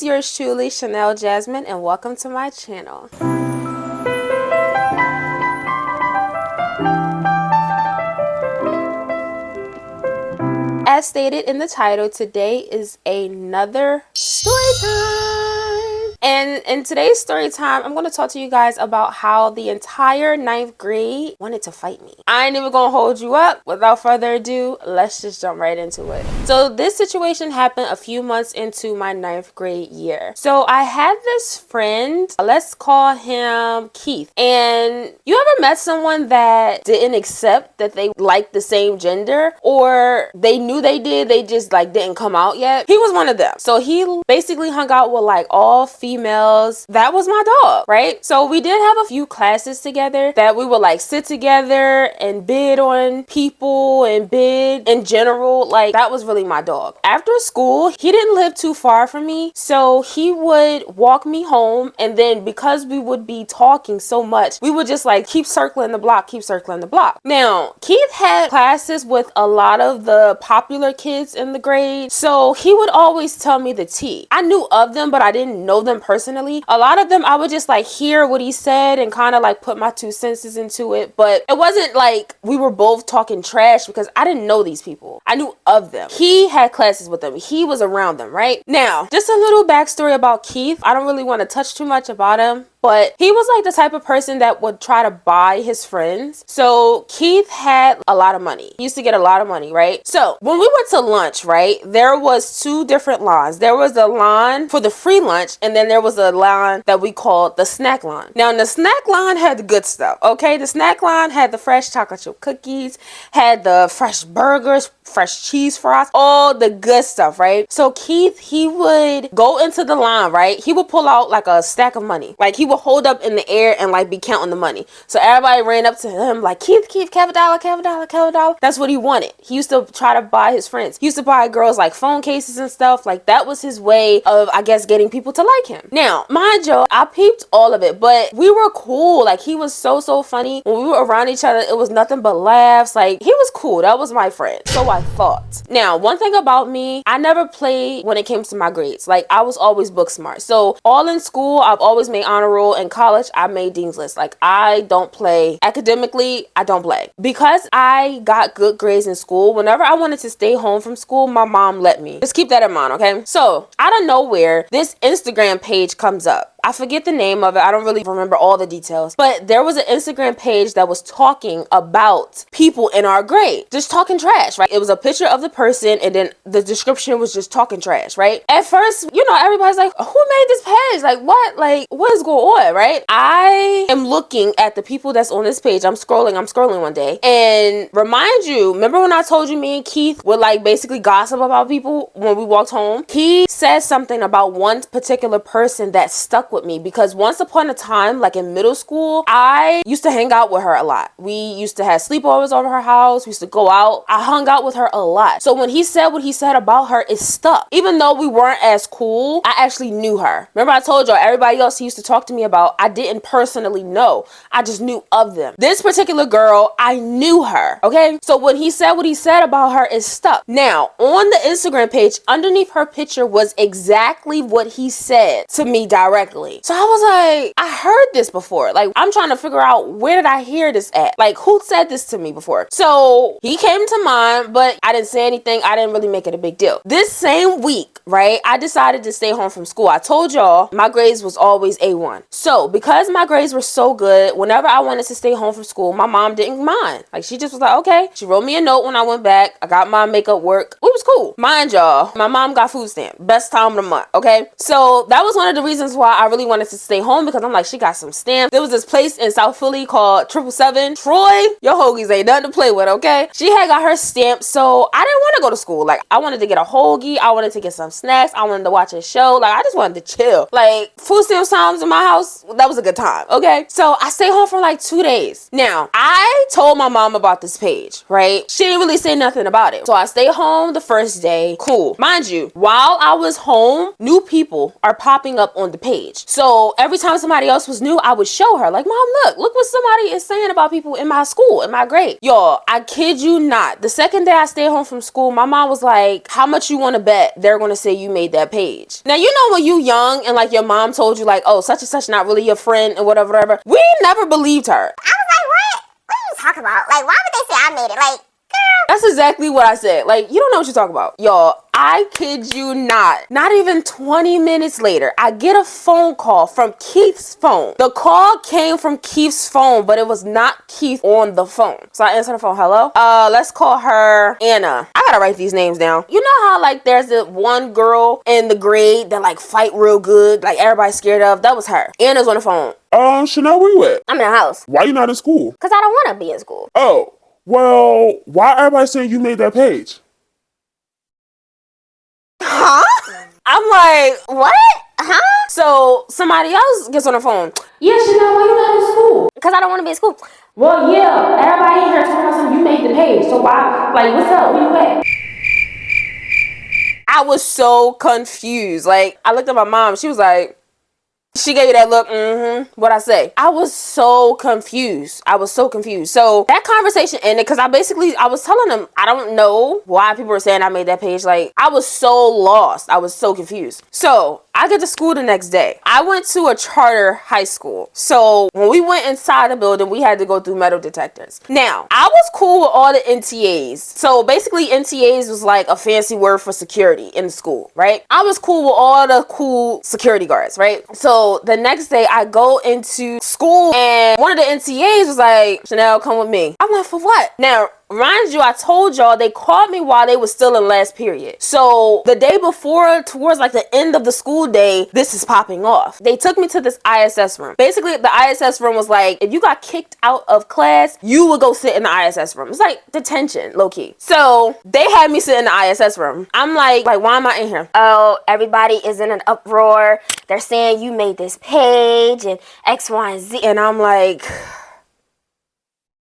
is yours truly, Chanel Jasmine, and welcome to my channel. As stated in the title, today is another story time. And in today's story time, I'm going to talk to you guys about how the entire 9th grade wanted to fight me. I ain't even going to hold you up. Without further ado, let's just jump right into it. So this situation happened a few months into my 9th grade year. So I had this friend, let's call him Keith. And you ever met someone that didn't accept that they liked the same gender, or they knew they did, they just like didn't come out yet? He was one of them. So he basically hung out with like all females. That was my dog, right? So we did have a few classes together that we would like sit together and bid on people and bid in general. Like, that was really my dog. After school, he didn't live too far from me, so he would walk me home, and then because we would be talking so much, we would just like keep circling the block. Now, Keith had classes with a lot of the popular kids in the grade, so he would always tell me the tea. I knew of them, but I didn't know them personally. A lot of them I would just like hear what he said and kind of like put my 2 senses into it, but it wasn't like we were both talking trash because I didn't know these people. I knew of them. He had classes with them. He was around them, right? Now, just a little backstory about Keith. I don't really want to touch too much about him, but he was like the type of person that would try to buy his friends. So Keith had a lot of money. He used to get a lot of money, right? So when we went to lunch, right, there was 2 different lines. There was a line for the free lunch, and then there was a line that we called the snack line. Now, the snack line had the good stuff, okay? The snack line had the fresh chocolate chip cookies, had the fresh burgers, fresh cheese fries, all the good stuff, right? So Keith, he would go into the line, right? He would pull out like a stack of money. Like, he would hold up in the air and like be counting the money. So everybody ran up to him like, Keith, have a dollar, have a dollar, have a dollar. That's what he wanted. He used to try to buy his friends. He used to buy girls like phone cases and stuff. Like, that was his way of, I guess, getting people to like him. Now, mind you, I peeped all of it, but we were cool. Like, he was so funny. When we were around each other, it was nothing but laughs. Like, he was cool. That was my friend. So I thought. Now, one thing about me, I never played when it came to my grades. Like, I was always book smart. So all in school, I've always made honor roll. In college, I made dean's list. Like, I don't play academically. I don't play because I got good grades in school. Whenever I wanted to stay home from school, my mom let me. Just keep that in mind, okay? So out of nowhere, this Instagram page comes up. I forget the name of it. I don't really remember all the details, but there was an Instagram page that was talking about people in our grade, just talking trash, right? It was a picture of the person, and then the description was just talking trash, right? At first, you know, everybody's like, who made this page? Like, what? Like, what is going on, right? I am looking at the people that's on this page. I'm scrolling one day, and remind you, remember when I told you me and Keith would like basically gossip about people when we walked home? He said something about one particular person that stuck with me because once upon a time, like in middle school, I used to hang out with her a lot. We used to have sleepovers over her house. We used to go out. I hung out with her a lot. So when he said what he said about her, it stuck. Even though we weren't as cool, I actually knew her. Remember I told y'all everybody else he used to talk to me about, I didn't personally know. I just knew of them. This particular girl, I knew her, okay? So when he said what he said about her, it stuck. Now, on the Instagram page, underneath her picture was exactly what he said to me directly. So I was like, I heard this before. Like, I'm trying to figure out, where did I hear this at? Like, who said this to me before? So he came to mind, but I didn't say anything. I didn't really make it a big deal. This same week, right, I decided to stay home from school. I told y'all my grades was always A1. So because my grades were so good, whenever I wanted to stay home from school, my mom didn't mind. Like, she just was like, okay. She wrote me a note when I went back. I got my makeup work. It was cool. Mind y'all, my mom got food stamp. Best time of the month, okay? So that was one of the reasons why I really wanted to stay home, because I'm like, she got some stamps. There was this place in South Philly called 777. Troy, your hoagies ain't nothing to play with, okay? She had got her stamp, so I didn't want to go to school. Like, I wanted to get a hoagie. I wanted to get some snacks. I wanted to watch a show. Like, I just wanted to chill. Like, food stamp times in my house, that was a good time, okay? So I stayed home for like 2 days. Now, I told my mom about this page, right? She didn't really say nothing about it. So I stayed home the first day. Cool. Mind you, while I was home, new people are popping up on the page. page. So every time somebody else was new, I would show her, like, Mom, look what somebody is saying about people in my school, in my grade. Y'all, I kid you not. The second day I stayed home from school, my mom was like, how much you want to bet they're going to say you made that page? Now, you know when you young and like your mom told you like, oh, such and such not really your friend and whatever. We never believed her. I was like, what? What are you talking about? Like, why would they say I made it? Like, girl. That's exactly what I said. Like, you don't know what you're talking about. Y'all, I kid you not. Not even 20 minutes later, I get a phone call from Keith's phone. The call came from Keith's phone, but it was not Keith on the phone. So I answer the phone. Hello? Let's call her Anna. I gotta write these names down. You know how like there's the one girl in the grade that like fight real good, like everybody's scared of? That was her. Anna's on the phone. Chanel, where you at? I'm in the house. Why you not in school? Because I don't want to be in school. Oh, well, why everybody saying you made that page? Huh? I'm like, what? Huh? So somebody else gets on the phone. Yeah, Chanel, why you not in school? Because I don't want to be in school. Well, yeah, everybody in here talking about something. You made the page. So why? Like, what's up? Where you at? I was so confused. Like, I looked at my mom. She was like, she gave me that look, what'd I say? I was so confused. So that conversation ended because I was telling them, I don't know why people were saying I made that page. Like, I was so lost. I was so confused. So I get to school the next day. I went to a charter high school. So when we went inside the building, we had to go through metal detectors. Now, I was cool with all the NTAs. So basically NTAs was like a fancy word for security in the school, right? I was cool with all the cool security guards, right? So the next day I go into school and one of the NTAs was like, Chanel, come with me. I'm like, for what? Now, mind you, I told y'all they called me while they was still in last period. So the day before, towards like the end of the school day, this is popping off. They took me to this ISS room. Basically, the ISS room was like, if you got kicked out of class, you would go sit in the ISS room. It's like detention, low key. So they had me sit in the ISS room. I'm like, why am I in here? Oh, everybody is in an uproar. They're saying you made this page and X, Y, and Z. And I'm like,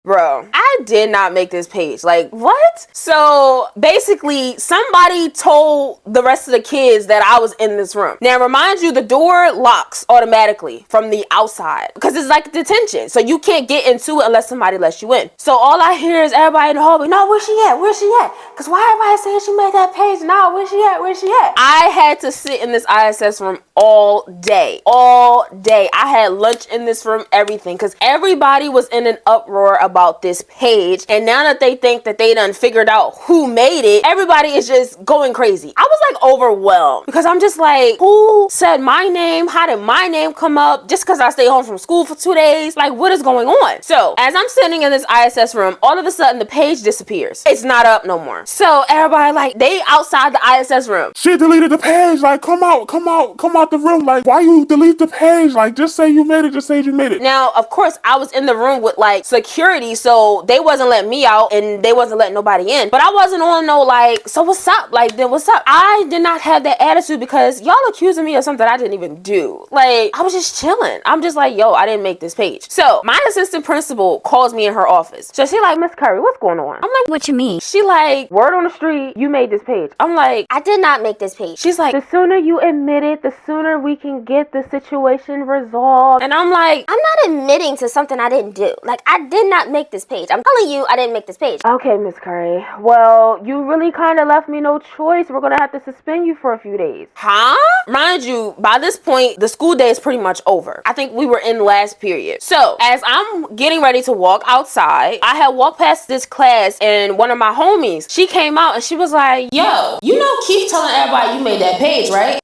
bro, I did not make this page. Like, what? So basically, somebody told the rest of the kids that I was in this room. Now, remind you, the door locks automatically from the outside because it's like detention. So you can't get into it unless somebody lets you in. So all I hear is everybody in the hallway, no, where's she at? Where's she at? Because why everybody saying she made that page? No, where's she at? Where's she at? I had to sit in this ISS room all day. I had lunch in this room, everything, because everybody was in an uproar about this page. And now that they think that they done figured out who made it, everybody is just going crazy. I was like overwhelmed because I'm just like, who said my name? How did my name come up? Just because I stayed home from school for 2 days? Like, what is going on? So as I'm sitting in this ISS room, all of a sudden the page disappears. It's not up no more. So everybody like, they outside the ISS room. She deleted the page. Like, come out the room. Like, why you delete the page? Like, just say you made it. Just say you made it. Now, of course, I was in the room with like security, so they wasn't letting me out and they wasn't letting nobody in. But I wasn't on no like, so what's up? Like, then what's up? I did not have that attitude because y'all accusing me of something I didn't even do. Like, I was just chilling. I'm just like, yo, I didn't make this page. So my assistant principal calls me in her office. So she like, Miss Curry, what's going on? I'm like, What you mean? she like, word on the street, you made this page. I'm like, I did not make this page. she's like, the sooner you admit it, the sooner we can get the situation resolved. And I'm like, I'm not admitting to something I didn't do. Like, I did not make this page. I'm telling you, I didn't make this page. okay, Miss Curry. Well, you really kind of left me no choice. We're gonna have to suspend you for a few days. Huh? Mind you, by this point, the school day is pretty much over. I think we were in last period. So, as I'm getting ready to walk outside, I had walked past this class and one of my homies, she came out and she was like, yo, you know Keith telling everybody you made that page, right?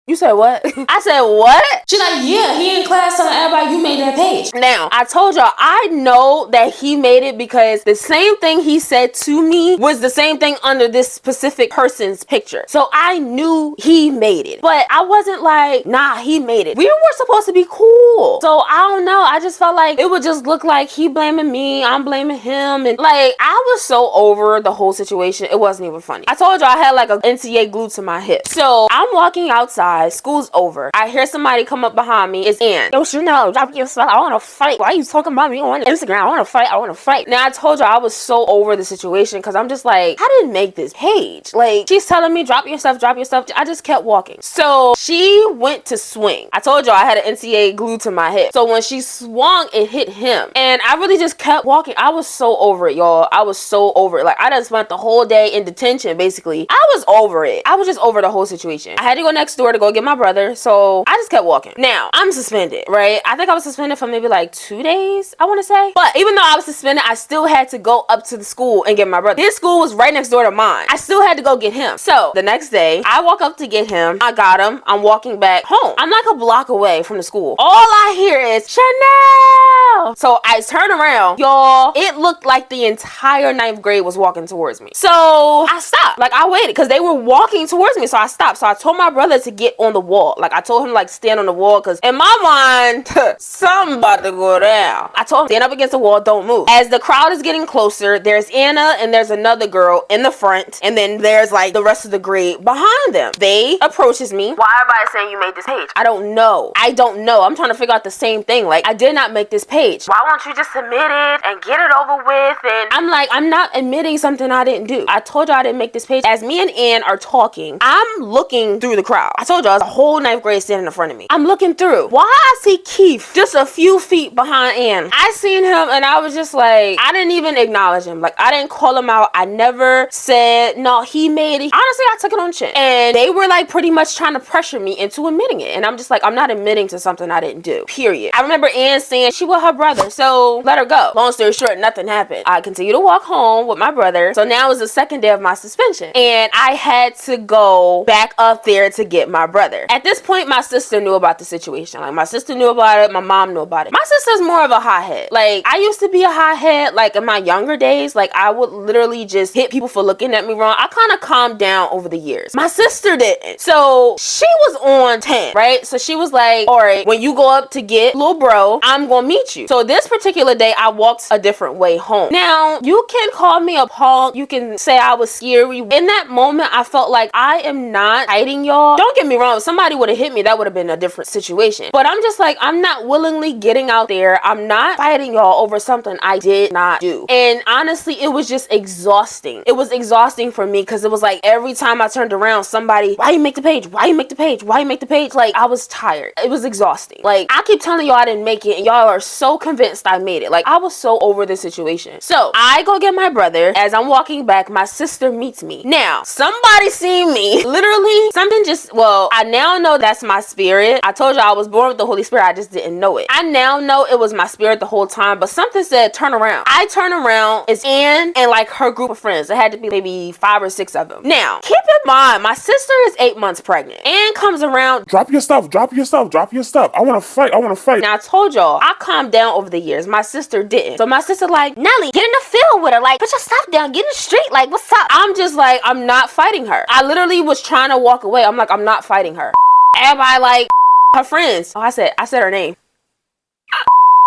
You said what? I said what? She's like, yeah, he in class telling everybody you made that page. Now, I told y'all, I know that he made it because the same thing he said to me was the same thing under this specific person's picture. So I knew he made it. But I wasn't like, nah, he made it. We were supposed to be cool. So I don't know. I just felt like it would just look like he blaming me, I'm blaming him. And like, I was so over the whole situation. It wasn't even funny. I told y'all I had like a NCA glued to my hip. So I'm walking outside. School's over. I hear somebody come up behind me. It's Ann. Yo, yo, Chanel, drop your stuff. I want to fight. Why are you talking about me on Instagram? I want to fight. I want to fight. Now, I told you I was so over the situation because I'm just like, I didn't make this page. Like, she's telling me, drop your stuff, drop your stuff. I just kept walking. So she went to swing. I told you I had an NCA glued to my hip. So when she swung, it hit him. And I really just kept walking. I was so over it, y'all. I was so over it. Like, I done spent the whole day in detention, basically. I was over it. I was just over the whole situation. I had to go next door to go get my brother. So I just kept walking. Now, I'm suspended, right? I think I was suspended for maybe like 2 days, I want to say. But even though I was suspended, I still had to go up to the school and get my brother. His school was right next door to mine. I still had to go get him. So the next day, I walk up to get him. I got him. I'm walking back home. I'm like a block away from the school. All I hear is, Chanel! So I turn around. Y'all, it looked like the entire 9th grade was walking towards me. So I stopped. Like, I waited because they were walking towards me. So I stopped. So I told my brother to get on the wall. Like, I told him, like, stand on the wall because in my mind, something about to go down. I told him, stand up against the wall, don't move. As the crowd is getting closer, there's Anna and there's another girl in the front. And then there's, like, the rest of the grade behind them. They approaches me. Why everybody saying you made this page? I don't know. I don't know. I'm trying to figure out the same thing. Like, I did not make this page. Why won't you just submit it and get it over with? And I'm like, I'm not admitting something I didn't do. I told you I didn't make this page. As me and Ann are talking, I'm looking through the crowd. I told you I was a whole 9th grade standing in front of me. I'm looking through. Why I see Keith just a few feet behind Ann. I seen him and I was just like, I didn't even acknowledge him. Like, I didn't call him out. I never said, no, he made it. Honestly, I took it on chin. And they were like pretty much trying to pressure me into admitting it. And I'm just like, I'm not admitting to something I didn't do. Period. I remember Ann saying she with her brother, so let her go. Long story short, nothing happened. I continued to walk home with my brother. So now it was the second day of my suspension. And I had to go back up there to get my brother. At this point, my sister knew about the situation. Like, my sister knew about it. My mom knew about it. My sister's more of a hothead. Like, I used to be a hothead, like, in my younger days. Like, I would literally just hit people for looking at me wrong. I kind of calmed down over the years. My sister didn't. So she was on 10, right? So she was like, all right, when you go up to get little bro, I'm gonna meet you. So this particular day, I walked a different way home. Now, you can call me a punk. You can say I was scary. In that moment, I felt like I am not fighting y'all. Don't get me wrong. If somebody would have hit me, that would have been a different situation. But I'm just like, I'm not willingly getting out there. I'm not fighting y'all over something I did not do. And honestly, it was just exhausting. It was exhausting for me because it was like every time I turned around, somebody, why you make the page? Why you make the page? Why you make the page? Like, I was tired. It was exhausting. Like, I keep telling y'all I didn't make it and y'all are so convinced I made it. Like, I was so over the situation. So I go get my brother. As I'm walking back, my sister meets me. Now, somebody seen me. Literally, something just, well, I now know that's my spirit. I told you I was born with the Holy Spirit. I just didn't know it. I now know it was my spirit the whole time, but something said, turn around. I turn around. It's Ann and like her group of friends. It had to be maybe 5 or 6 of them. Now, keep in mind, my sister is 8 months pregnant. Ann comes around. Drop your stuff. Drop your stuff. Drop your stuff. I want to fight. I want to fight. Now, I told y'all, I calmed down over the years. My sister didn't. So my sister like, Nelly, get in the field with her. Like, put your stuff down. Get in the street. Like, what's up? I'm just like, I'm not fighting her. I literally was trying to walk away. I'm like, I'm not fighting her. Everybody like, her friends. Oh, I said her name.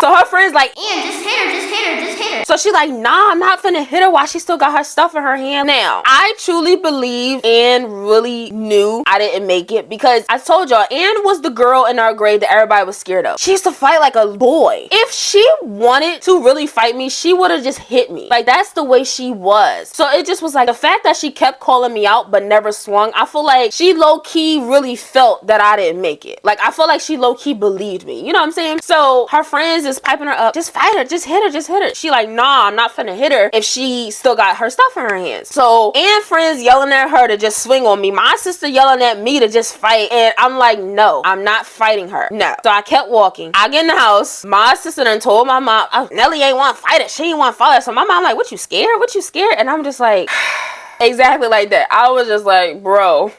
So her friends like, Ian, just hit her, just hit her, just hit her. so she like, nah, I'm not finna hit her while she still got her stuff in her hand. Now, I truly believe Ann really knew I didn't make it because I told y'all, Ann was the girl in our grade that everybody was scared of. She used to fight like a boy. If she wanted to really fight me, she would have just hit me. Like, that's the way she was. So it just was like, the fact that she kept calling me out but never swung, I feel like she low-key really felt that I didn't make it. Like, I feel like she low-key believed me. You know what I'm saying? So her friends is piping her up, just fight her, just hit her, just hit her. She like, nah, I'm not finna hit her if she still got her stuff in her hands. So Ann friends yelling at her to just swing on me, my sister yelling at me to just fight, and I'm like, no, I'm not fighting her. No. So I kept walking. I get in the house. My sister done told my mom, oh, Nelly ain't want to fight her. She ain't want to fight her. So my mom like, what, you scared? What, you scared? And I'm just like, exactly like that. I was just like, bro,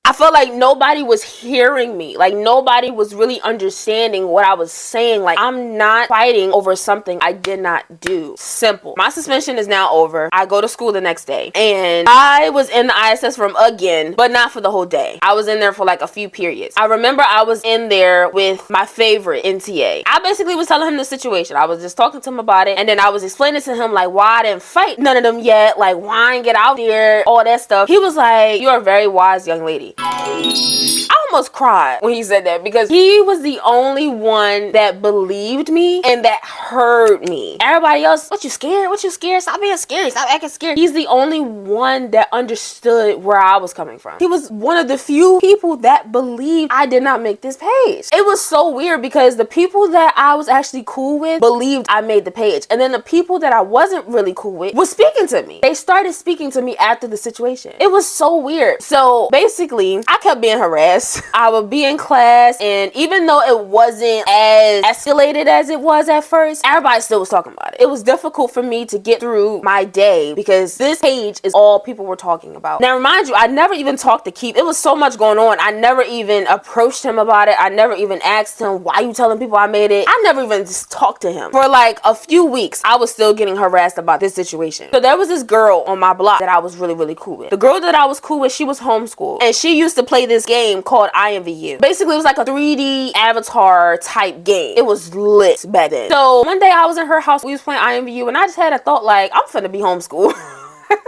I felt like nobody was hearing me. Like, nobody was really understanding what I was saying. Like, I'm not fighting over something I did not do. Simple. My suspension is now over. I go to school the next day. And I was in the ISS room again, but not for the whole day. I was in there for like a few periods. I remember I was in there with my favorite NTA. I basically was telling him the situation. I was just talking to him about it. And then I was explaining to him, like, why I didn't fight none of them yet. Like, why I didn't get out there. All that stuff. He was like, you're a very wise young lady. I'm almost cried when he said that because he was the only one that believed me and that heard me. Everybody else, what you scared? What you scared? Stop being scared. Stop acting scared. He's the only one that understood where I was coming from. He was one of the few people that believed I did not make this page. It was so weird because the people that I was actually cool with believed I made the page. And then the people that I wasn't really cool with was speaking to me. They started speaking to me after the situation. It was so weird. So basically, I kept being harassed. I would be in class, and even though it wasn't as escalated as it was at first, everybody still was talking about it. It was difficult for me to get through my day because this page is all people were talking about. Now, remind you, I never even talked to Keith. It was so much going on. I never even approached him about it. I never even asked him, why you telling people I made it? I never even just talked to him. For like a few weeks, I was still getting harassed about this situation. So there was this girl on my block that I was really, really cool with. The girl that I was cool with, she was homeschooled, and she used to play this game called IMVU. Basically, it was like a 3D avatar type game. It was lit back then. So one day I was in her house, we was playing IMVU, and I just had a thought like, I'm finna be homeschooled.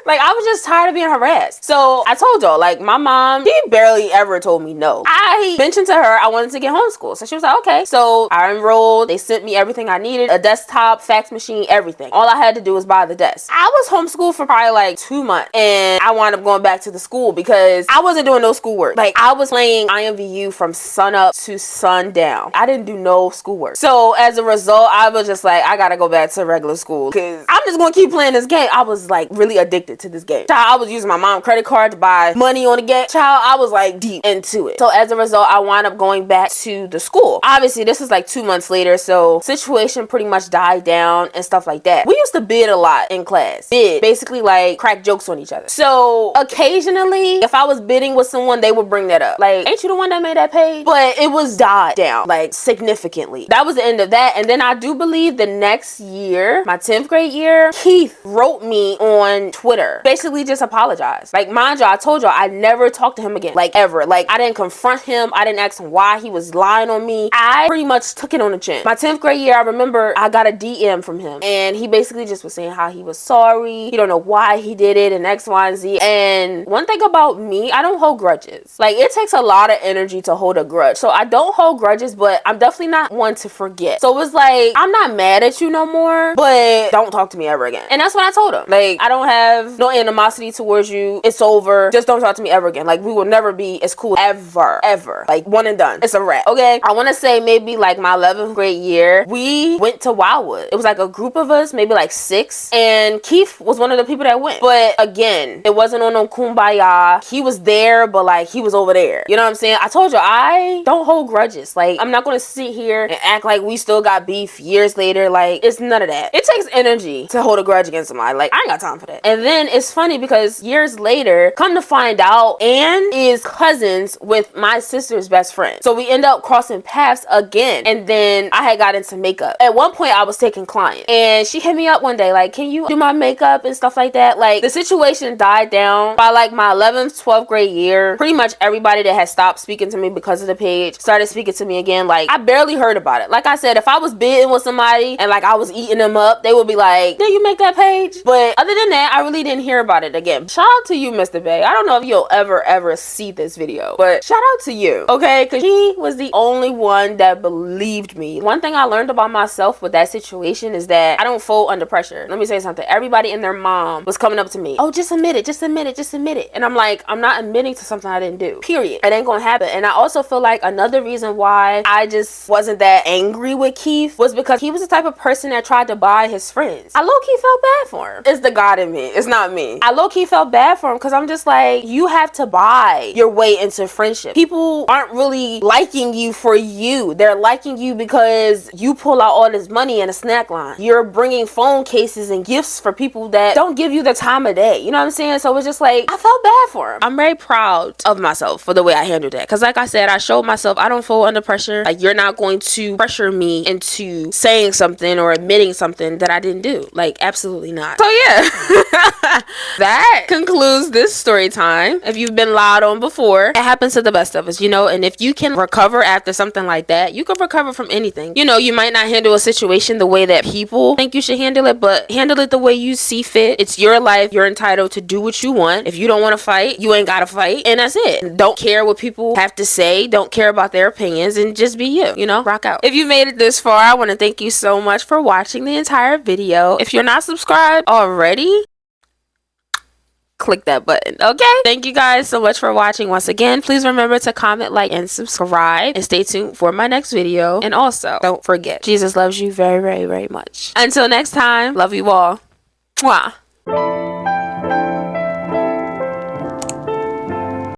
Like, I was just tired of being harassed. So I told y'all, like, my mom, she barely ever told me no. I mentioned to her I wanted to get homeschooled. So she was like, okay. So I enrolled. They sent me everything I needed, a desktop, fax machine, everything. All I had to do was buy the desk. I was homeschooled for probably like 2 months, and I wound up going back to the school because I wasn't doing no schoolwork. Like, I was playing IMVU from sun up to sundown. I didn't do no schoolwork. So as a result, I was just like, I gotta go back to regular school because I'm just gonna keep playing this game. I was like really addicted to this game. Child, I was using my mom's credit card to buy money on the game. Child, I was like deep into it. So as a result, I wound up going back to the school. Obviously, this is like 2 months later, so situation pretty much died down and stuff like that. We used to bid a lot in class. Bid, basically like crack jokes on each other. So occasionally, if I was bidding with someone, they would bring that up. Like, ain't you the one that made that page? But it was died down like significantly. That was the end of that. And then I do believe the next year, my 10th grade year, Keith wrote me on Twitter, basically just apologized. Like, mind you, I told y'all I never talked to him again, like ever. Like, I didn't confront him. I didn't ask him why he was lying on me. I pretty much took it on the chin. My 10th grade year, I remember I got a DM from him, and he basically just was saying how he was sorry. He don't know why he did it and X, Y, and Z. And one thing about me, I don't hold grudges. Like, it takes a lot of energy to hold a grudge. So I don't hold grudges, but I'm definitely not one to forget. So it was like, I'm not mad at you no more, but don't talk to me ever again. And that's what I told him. Like, I don't have no animosity towards you. It's over. Just don't talk to me ever again. Like, we will never be as cool ever. Like, one and done. It's a wrap. Okay? I want to say maybe like my 11th grade year, we went to Wildwood. It was like a group of us, maybe like 6, and Keith was one of the people that went. But again, it wasn't on no kumbaya. He was there, but like he was over there. You know what I'm saying? I told you, I don't hold grudges. Like, I'm not going to sit here and act like we still got beef years later. Like, it's none of that. It takes energy to hold a grudge against somebody. Like, I ain't got time for that. And then it's funny because years later, come to find out, Ann is cousins with my sister's best friend. So we end up crossing paths again. And then I had got into makeup. At one point, I was taking clients, and she hit me up one day like, can you do my makeup and stuff like that? Like, the situation died down. By like my 11th, 12th grade year, pretty much everybody that had stopped speaking to me because of the page started speaking to me again. Like, I barely heard about it. Like I said, if I was bidding with somebody and like I was eating them up, they would be like, did you make that page? But other than that, I really didn't hear about it again. Shout out to you, Mr. Bay. I don't know if you'll ever see this video, but shout out to you, okay? Because he was the only one that believed me. One thing I learned about myself with that situation is that I don't fold under pressure. Let me say something. Everybody and their mom was coming up to me, oh, just admit it, just admit it, just admit it. And I'm like, I'm not admitting to something I didn't do, period. It ain't gonna happen. And I also feel like another reason why I just wasn't that angry with Keith was because he was the type of person that tried to buy his friends. I low-key felt bad for him. It's the God in me. It's not me. I low-key felt bad for him because I'm just like, you have to buy your way into friendship. People aren't really liking you for you. They're liking you because you pull out all this money in a snack line. You're bringing phone cases and gifts for people that don't give you the time of day. You know what I'm saying? So it's just like, I felt bad for him. I'm very proud of myself for the way I handled that. Because like I said, I showed myself I don't fold under pressure. Like, you're not going to pressure me into saying something or admitting something that I didn't do. Like, absolutely not. So yeah. That concludes this story time. If you've been lied on before, it happens to the best of us, you know, and if you can recover after something like that, you can recover from anything. You know, you might not handle a situation the way that people think you should handle it, but handle it the way you see fit. It's your life. You're entitled to do what you want. If you don't want to fight, you ain't gotta fight, and that's it. Don't care what people have to say. Don't care about their opinions, and just be you know, rock out. If you made it this far, I want to thank you so much for watching the entire video. If you're not subscribed already, click that button. Okay, thank you guys so much for watching. Once again, please remember to comment, like, and subscribe, and stay tuned for my next video. And also, don't forget, Jesus loves you very, very, very much. Until next time, love you all. Mwah.